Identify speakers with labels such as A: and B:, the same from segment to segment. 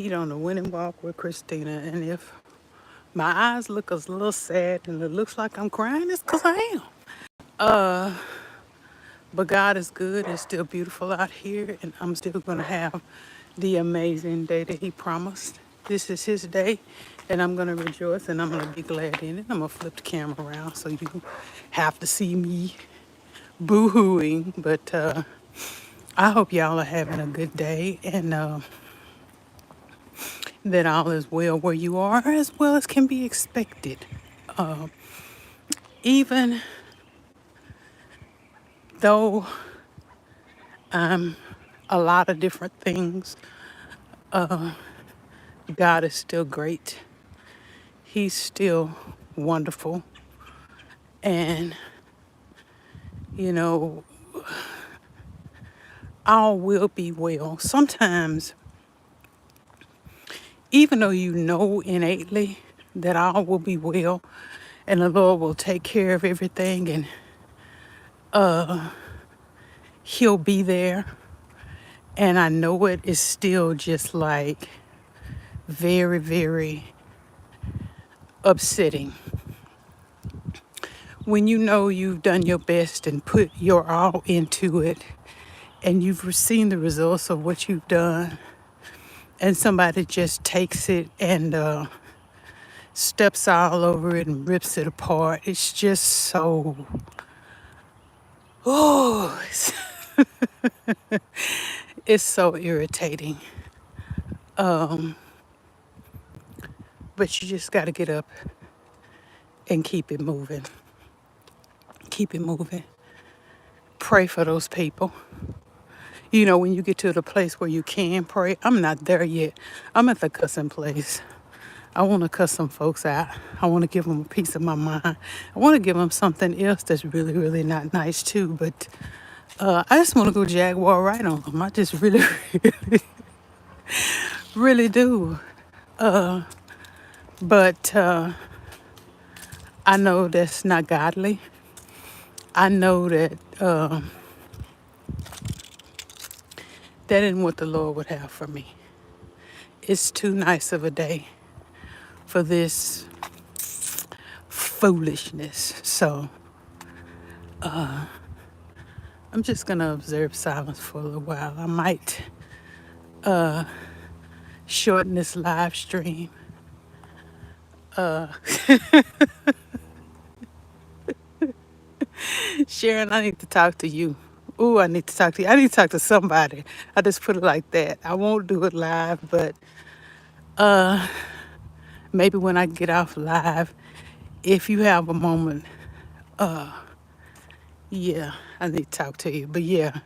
A: On the winning walk with Christina, and if my eyes look a little sad and it looks like I'm crying, it's because I am. But God is good. It's still beautiful out here, and I'm still going to have the amazing day that He promised. This is His day, and I'm going to rejoice and I'm going to be glad in it. I'm going to flip the camera around so you have to see me boo hooing. But I hope y'all are having a good day and that all is well where you are, as well as can be expected. Even though a lot of different things, God is still great. He's still wonderful. And, you know, all will be well. Sometimes, even though you know innately that all will be well and the Lord will take care of everything and He'll be there, and I know it is still just like very, very upsetting when you know you've done your best and put your all into it and you've seen the results of what you've done, and somebody just takes it and steps all over it and rips it apart. It's just so, oh, it's so irritating. But you just got to get up and keep it moving. Keep it moving. Pray for those people. You know, when you get to the place where you can pray, I'm not there yet. I'm at the cussing place. I want to cuss some folks out. I want to give them a piece of my mind. I want to give them something else that's really, really not nice too. But I just want to go jaguar right on them. I just really, really, really do. But I know that's not godly. I know that that isn't what the Lord would have for me. It's too nice of a day for this foolishness. So I'm just going to observe silence for a little while. I might shorten this live stream. Sharon, I need to talk to you. Ooh, I need to talk to you. I need to talk to somebody. I just put it like that. I won't do it live, but maybe when I get off live, if you have a moment, yeah, I need to talk to you. But yeah,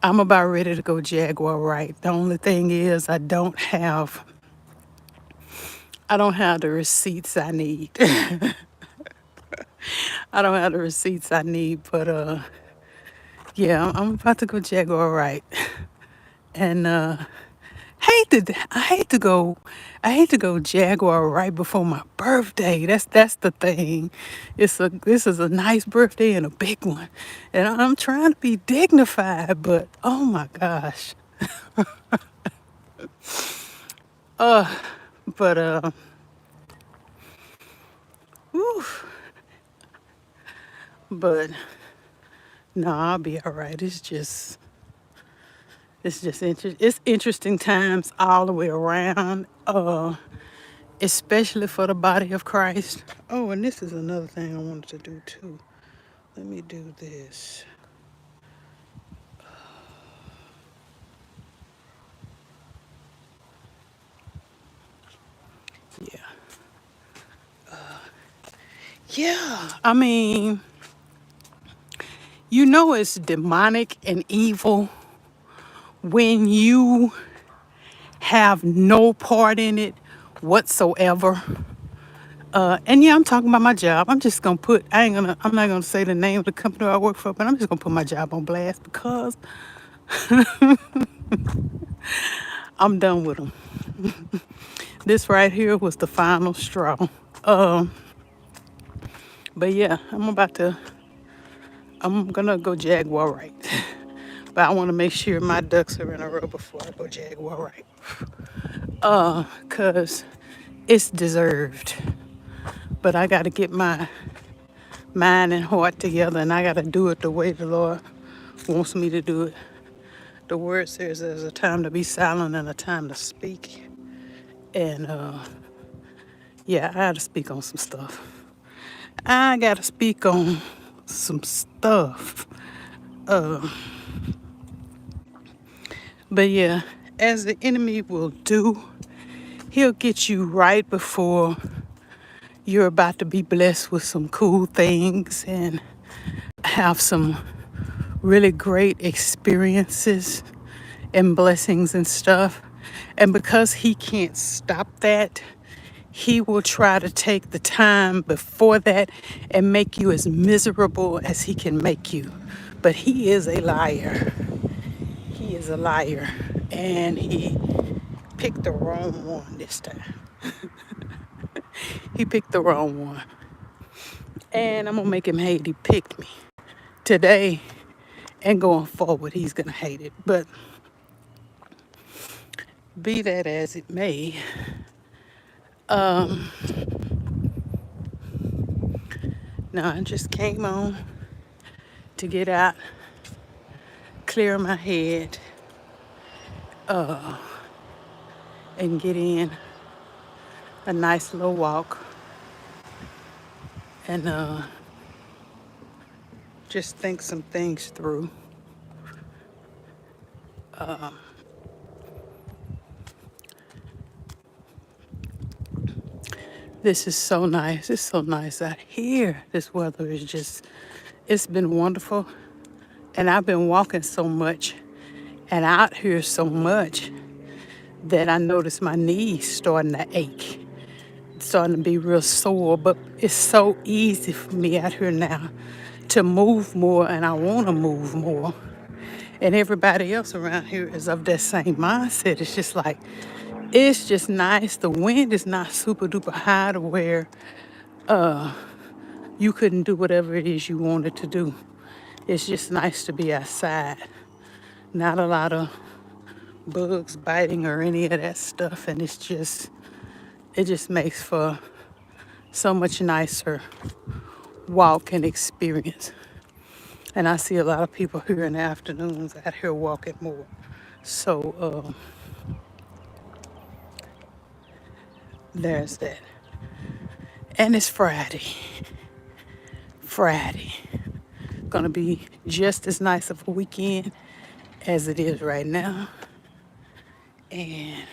A: I'm about ready to go Jaguar right. The only thing is I don't have the receipts I need. I don't have the receipts I need, but yeah, I'm about to go Jaguar right. And I hate to go Jaguar right before my birthday. That's the thing. This is a nice birthday and a big one. And I'm trying to be dignified, but oh my gosh. But whew, but no, I'll be all right. It's interesting times all the way around. Especially for the body of Christ. Oh, and this is another thing I wanted to do too. Let me do this. Yeah. Yeah. I mean, you know it's demonic and evil when you have no part in it whatsoever. And yeah, I'm talking about my job. I'm not gonna say the name of the company I work for, but I'm just gonna put my job on blast because I'm done with them. This right here was the final straw. Um, but yeah, I'm gonna go Jaguar right. But I want to make sure my ducks are in a row before I go Jaguar right. 'cause it's deserved. But I got to get my mind and heart together, and I got to do it the way the Lord wants me to do it. The word says there's a time to be silent and a time to speak. And yeah, I got to speak on some stuff. I got to speak on some stuff. But yeah, as the enemy will do, he'll get you right before you're about to be blessed with some cool things and have some really great experiences and blessings and stuff. And because he can't stop that, he will try to take the time before that and make you as miserable as he can make you. But he is a liar. He is a liar. And he picked the wrong one this time. He picked the wrong one. And I'm going to make him hate he picked me. Today and going forward, he's going to hate it. But be that as it may, no, I just came on to get out, clear my head, and get in a nice little walk and just think some things through. This is so nice. It's so nice out here. This weather is just, it's been wonderful. And I've been walking so much and out here so much that I noticed my knees starting to ache, starting to be real sore. But it's so easy for me out here now to move more, and I want to move more. And everybody else around here is of that same mindset. It's just like, it's just nice. The wind is not super duper high to where you couldn't do whatever it is you wanted to do. It's just nice to be outside. Not a lot of bugs biting or any of that stuff. And it just makes for so much nicer walk and experience. And I see a lot of people here in the afternoons out here walking more. So there's that. And it's Friday. Friday. Gonna be just as nice of a weekend as it is right now. And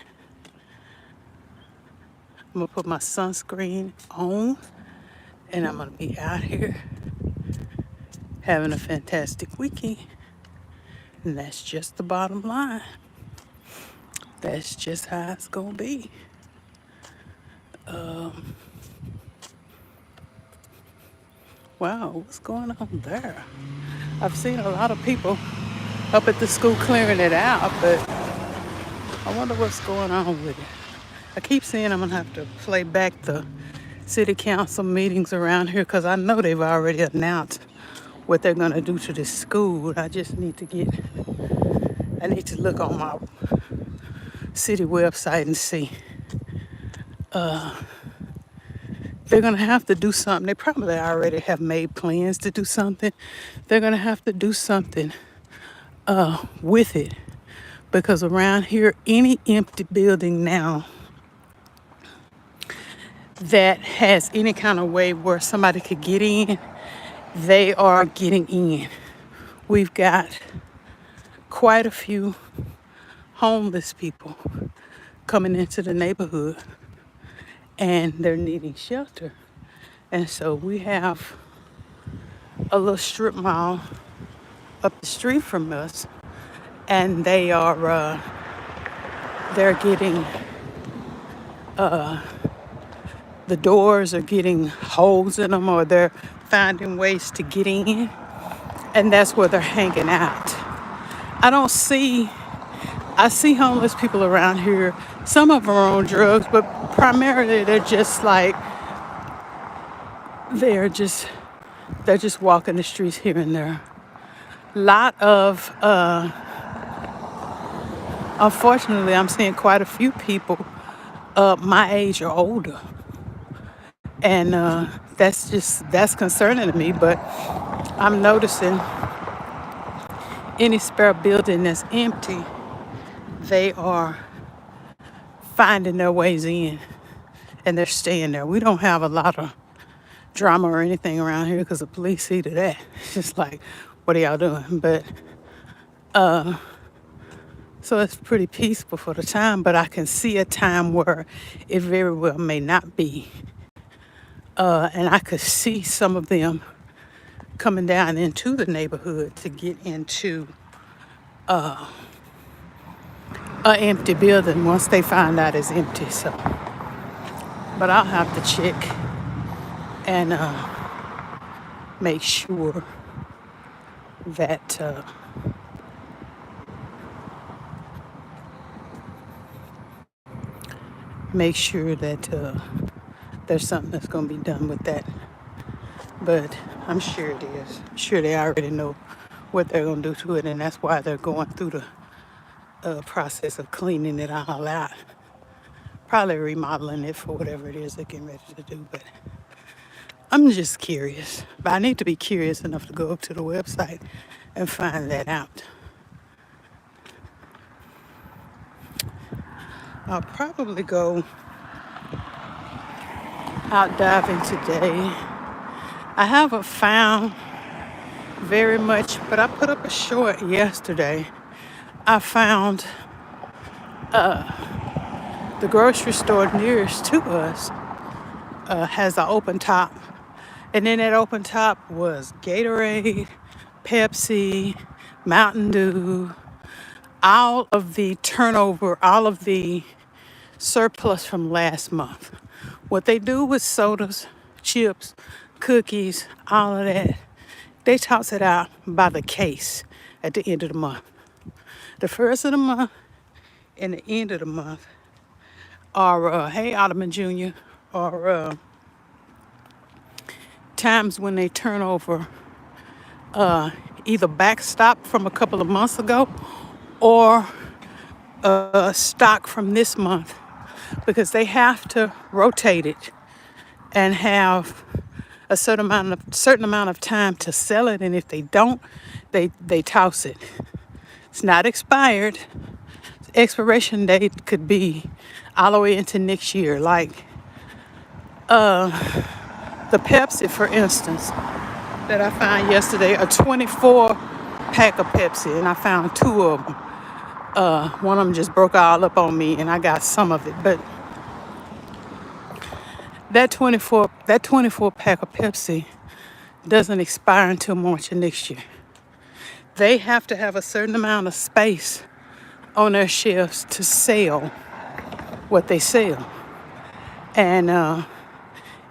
A: I'm gonna put my sunscreen on and I'm gonna be out here having a fantastic weekend. And that's just the bottom line. That's just how it's gonna be. Wow, what's going on there? I've seen a lot of people up at the school clearing it out, but I wonder what's going on with it. I keep saying I'm gonna have to play back the city council meetings around here because I know they've already announced what they're gonna do to this school. I just need to look on my city website and see. They're going to have to do something. They probably already have made plans to do something. They're going to have to do something with it. Because around here, any empty building now that has any kind of way where somebody could get in, they are getting in. We've got quite a few homeless people coming into the neighborhood, and they're needing shelter. And so we have a little strip mall up the street from us, and they're getting the doors are getting holes in them, or they're finding ways to get in, and that's where they're hanging out. I see homeless people around here. Some of them are on drugs, but primarily they're just walking the streets here and there. Unfortunately, I'm seeing quite a few people my age or older. And that's concerning to me. But I'm noticing any spare building that's empty, they are finding their ways in and they're staying there. We don't have a lot of drama or anything around here because the police see to that. It's just like, what are y'all doing? But so it's pretty peaceful for the time, but I can see a time where it very well may not be. And I could see some of them coming down into the neighborhood to get into an empty building once they find out it's empty. So, but I'll have to check and make sure that there's something that's going to be done with that. But I'm sure it is. I'm sure they already know what they're going to do to it, and that's why they're going through the process of cleaning it all out. Probably remodeling it for whatever it is they're getting ready to do. But I'm just curious. But I need to be curious enough to go up to the website and find that out. I'll probably go out diving today. I haven't found very much, but I put up a short yesterday. I found the grocery store nearest to us has an open top. And in that open top was Gatorade, Pepsi, Mountain Dew, all of the turnover, all of the surplus from last month. What they do with sodas, chips, cookies, all of that, they toss it out by the case at the end of the month. The first of the month and the end of the month are, hey, Ottoman Jr., are times when they turn over either backstop from a couple of months ago or stock from this month, because they have to rotate it and have a certain amount of time to sell it, and if they don't, they toss it. It's not expired. Expiration date could be all the way into next year. Like the Pepsi, for instance, that I found yesterday, a 24 pack of Pepsi, and I found two of them. One of them just broke all up on me, and I got some of it. But that 24 pack of Pepsi doesn't expire until March of next year. They have to have a certain amount of space on their shelves to sell what they sell. And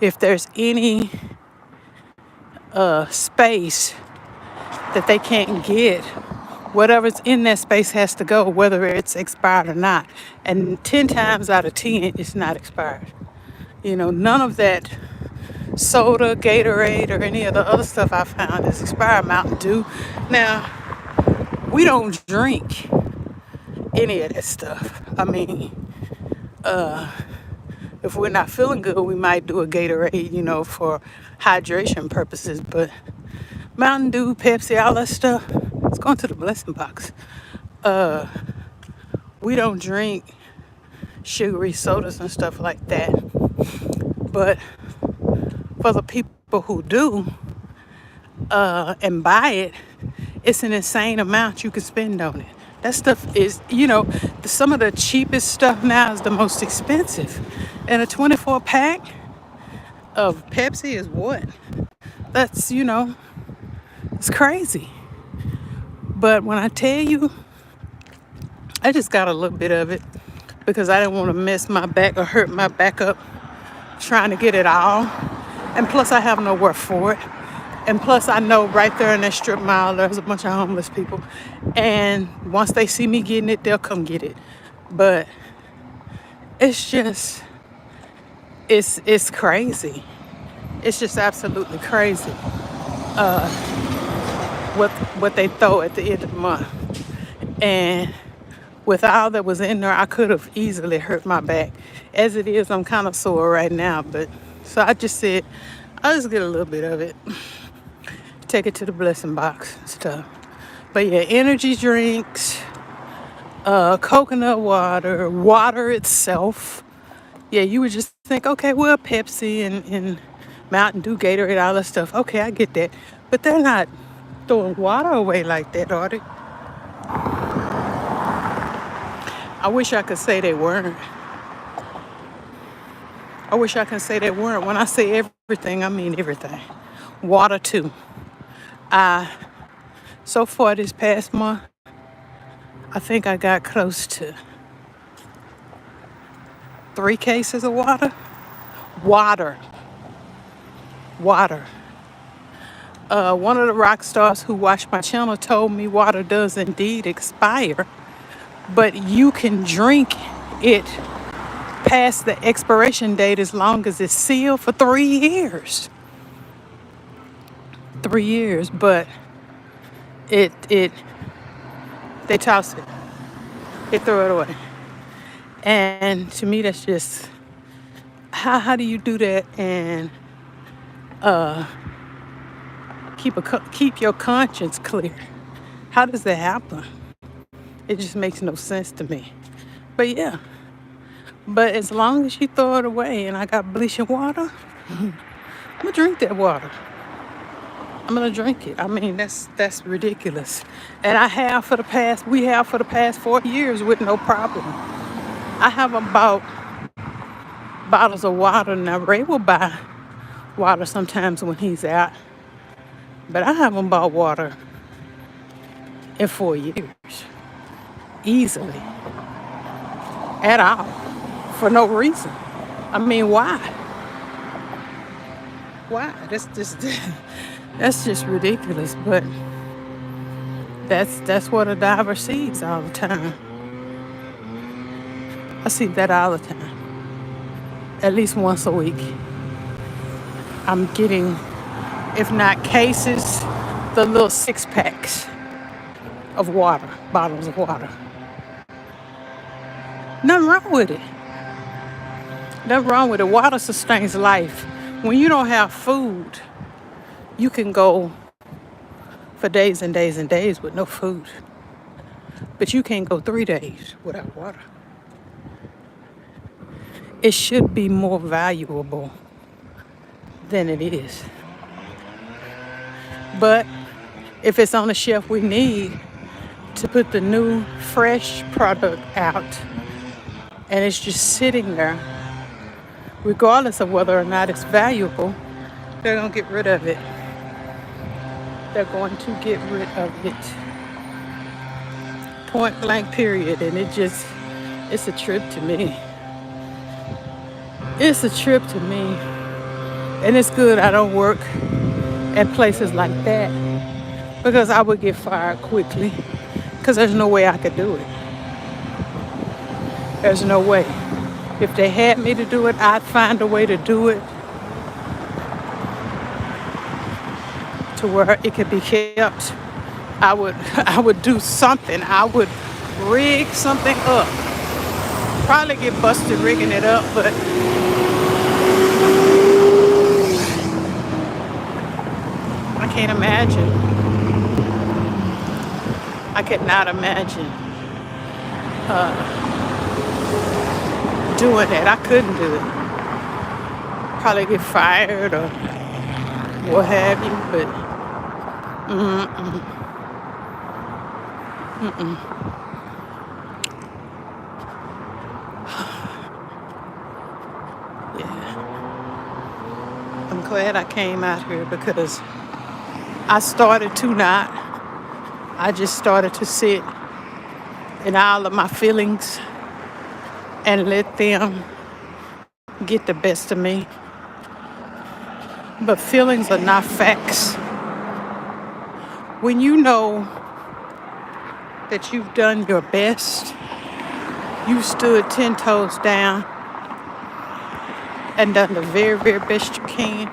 A: if there's any space that they can't get, whatever's in that space has to go, whether it's expired or not. And 10 times out of 10, it's not expired. You know, none of that soda, Gatorade, or any of the other stuff I found is expired. Mountain Dew. Now, we don't drink any of that stuff. I mean, if we're not feeling good, we might do a Gatorade, you know, for hydration purposes. But Mountain Dew, Pepsi, all that stuff, it's going to the blessing box. We don't drink sugary sodas and stuff like that. But for the people who do and buy it, it's an insane amount you can spend on it. That stuff is, you know, some of the cheapest stuff now is the most expensive. And a 24 pack of Pepsi is what? That's, you know, it's crazy. But when I tell you, I just got a little bit of it because I didn't want to mess my back or hurt my back up trying to get it all. And plus I have nowhere for it. And plus I know right there in that strip mall there's a bunch of homeless people. And once they see me getting it, they'll come get it. But it's just, it's crazy. It's just absolutely crazy what they throw at the end of the month. And With all that was in there, I could have easily hurt my back. As it is, I'm kind of sore right now, but so I just said, I'll just get a little bit of it, take it to the blessing box and stuff. But yeah, energy drinks, coconut water, water itself. Yeah, you would just think, okay, well, Pepsi and Mountain Dew, Gatorade, all that stuff. Okay, I get that. But they're not throwing water away like that, are they? I wish I could say they weren't. I wish I could say they weren't. When I say everything, I mean everything. Water, too. So far this past month, I think I got close to 3 cases of water. Water. Water. One of the rock stars who watched my channel told me water does indeed expire, but you can drink it past the expiration date as long as it's sealed for 3 years. 3 years, but it they toss it. They throw it away. And to me that's just how do you do that and keep your conscience clear? How does that happen? It just makes no sense to me. But yeah. But as long as you throw it away and I got bleaching water, I'm gonna drink that water. I'm gonna drink it. I mean, that's ridiculous. And we have for the past 4 years with no problem. I have about bottles of water. Now Ray will buy water sometimes when he's out. But I haven't bought water in 4 years. Easily. At all. For no reason. I mean, why? Why? That's just ridiculous. But that's what a diver sees all the time. I see that all the time. At least once a week. I'm getting, if not cases, the little 6-packs of water, bottles of water. Nothing wrong with it. Nothing wrong with it. Water sustains life. When you don't have food, you can go for days and days and days with no food. But you can't go 3 days without water. It should be more valuable than it is. But if it's on the shelf, we need to put the new fresh product out and it's just sitting there, regardless of whether or not it's valuable, they're going to get rid of it. They're going to get rid of it. Point blank period. And it's a trip to me. It's a trip to me. And it's good I don't work at places like that because I would get fired quickly because there's no way I could do it. There's no way. If they had me to do it, I'd find a way to do it to where it could be kept. I would do something. I would rig something up. Probably get busted rigging it up, but I can't imagine. I could not imagine doing that. I couldn't do it. Probably get fired or what have you, but yeah. I'm glad I came out here because I started to not. I just started to sit in all of my feelings and let them get the best of me. But feelings are not facts. When you know that you've done your best, you stood 10 toes down and done the very, very best you can,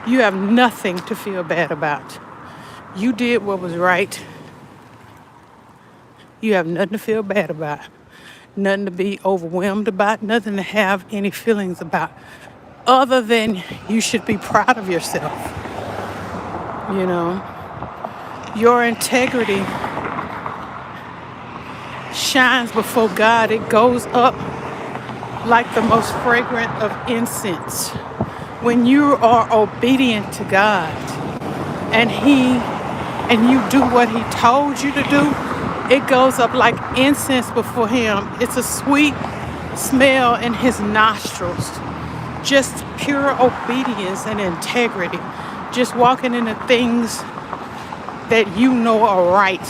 A: you have nothing to feel bad about. You did what was right. You have nothing to feel bad about, nothing to be overwhelmed about, nothing to have any feelings about, other than you should be proud of yourself. You know, your integrity shines before God. It goes up like the most fragrant of incense. When you are obedient to God and you do what he told you to do, it goes up like incense before him. It's a sweet smell in his nostrils. Just pure obedience and integrity. Just walking in the things that you know are right,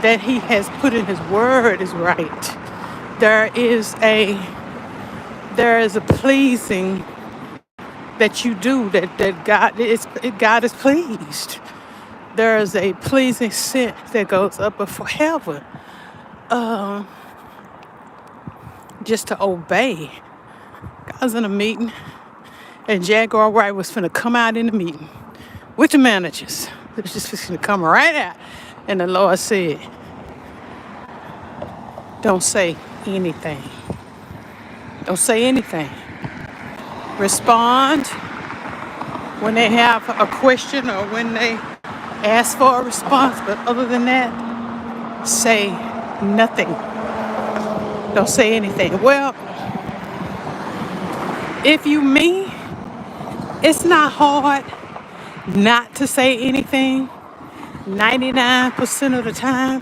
A: that he has put in his word is right. There is a pleasing that you do, that God is pleased. There is a pleasing scent that goes up before heaven. Just to obey. I was in a meeting and Jaguar Wright was finna come out in the meeting with the managers. It was just finna come right out. And the Lord said, don't say anything. Don't say anything. Respond when they have a question or when they ask for a response. But other than that, say nothing. Don't say anything. Well, if you mean, it's not hard not to say anything 99% of the time.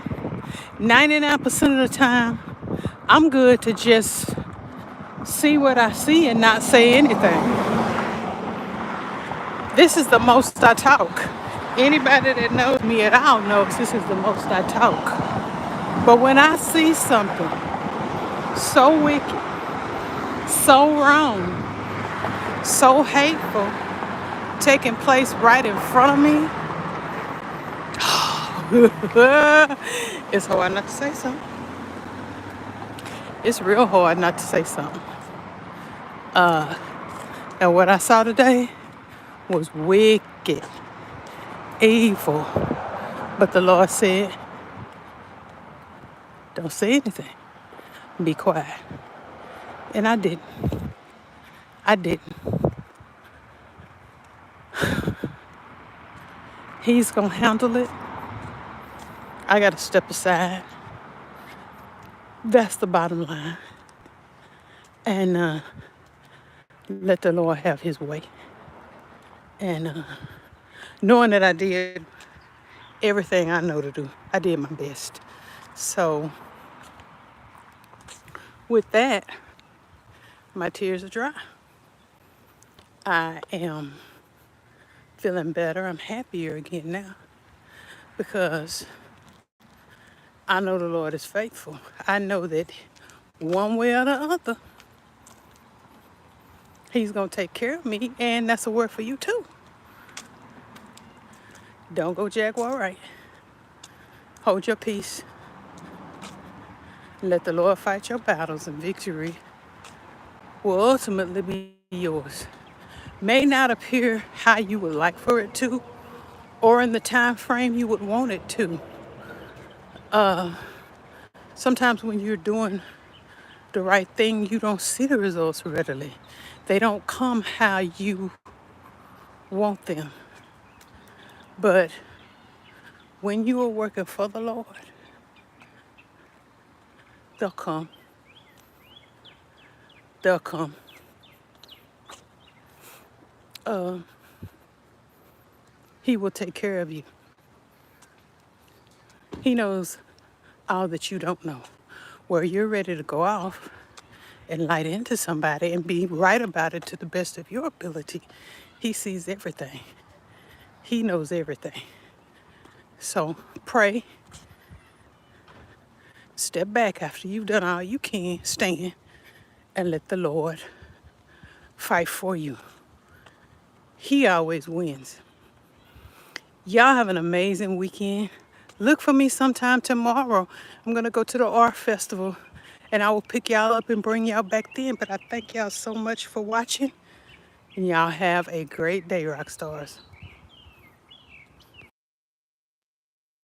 A: 99% of the time, I'm good to just see what I see and not say anything. This is the most I talk. Anybody that knows me at all knows this is the most I talk. But when I see something so wicked, so wrong, so hateful taking place right in front of me, it's hard not to say something. It's real hard not to say something. And what I saw today was wicked, evil. But the Lord said, don't say anything. Be quiet. And I didn't. I didn't. He's going to handle it. I got to step aside. That's the bottom line. And let the Lord have his way. And knowing that I did everything I know to do, I did my best. So with that, my tears are dry. I am feeling better. I'm happier again now because I know the Lord is faithful. I know that one way or the other, he's going to take care of me. And that's a word for you too. Don't go Jaguar right. Hold your peace. Let the Lord fight your battles, and victory will ultimately be yours. May not appear how you would like for it to, or in the time frame you would want it to. Sometimes when you're doing the right thing, you don't see the results readily. They don't come how you want them. But when you are working for the Lord, they'll come. They'll come. He will take care of you. He knows all that you don't know. Where you're ready to go off and light into somebody and be right about it to the best of your ability. He sees everything. He knows everything. So pray. Step back after you've done all you can. Stand and let the Lord fight for you. He always wins. Y'all have an amazing weekend. Look for me sometime tomorrow. I'm going to go to the art festival and I will pick y'all up and bring y'all back then. But I thank y'all so much for watching. And y'all have a great day, rock stars.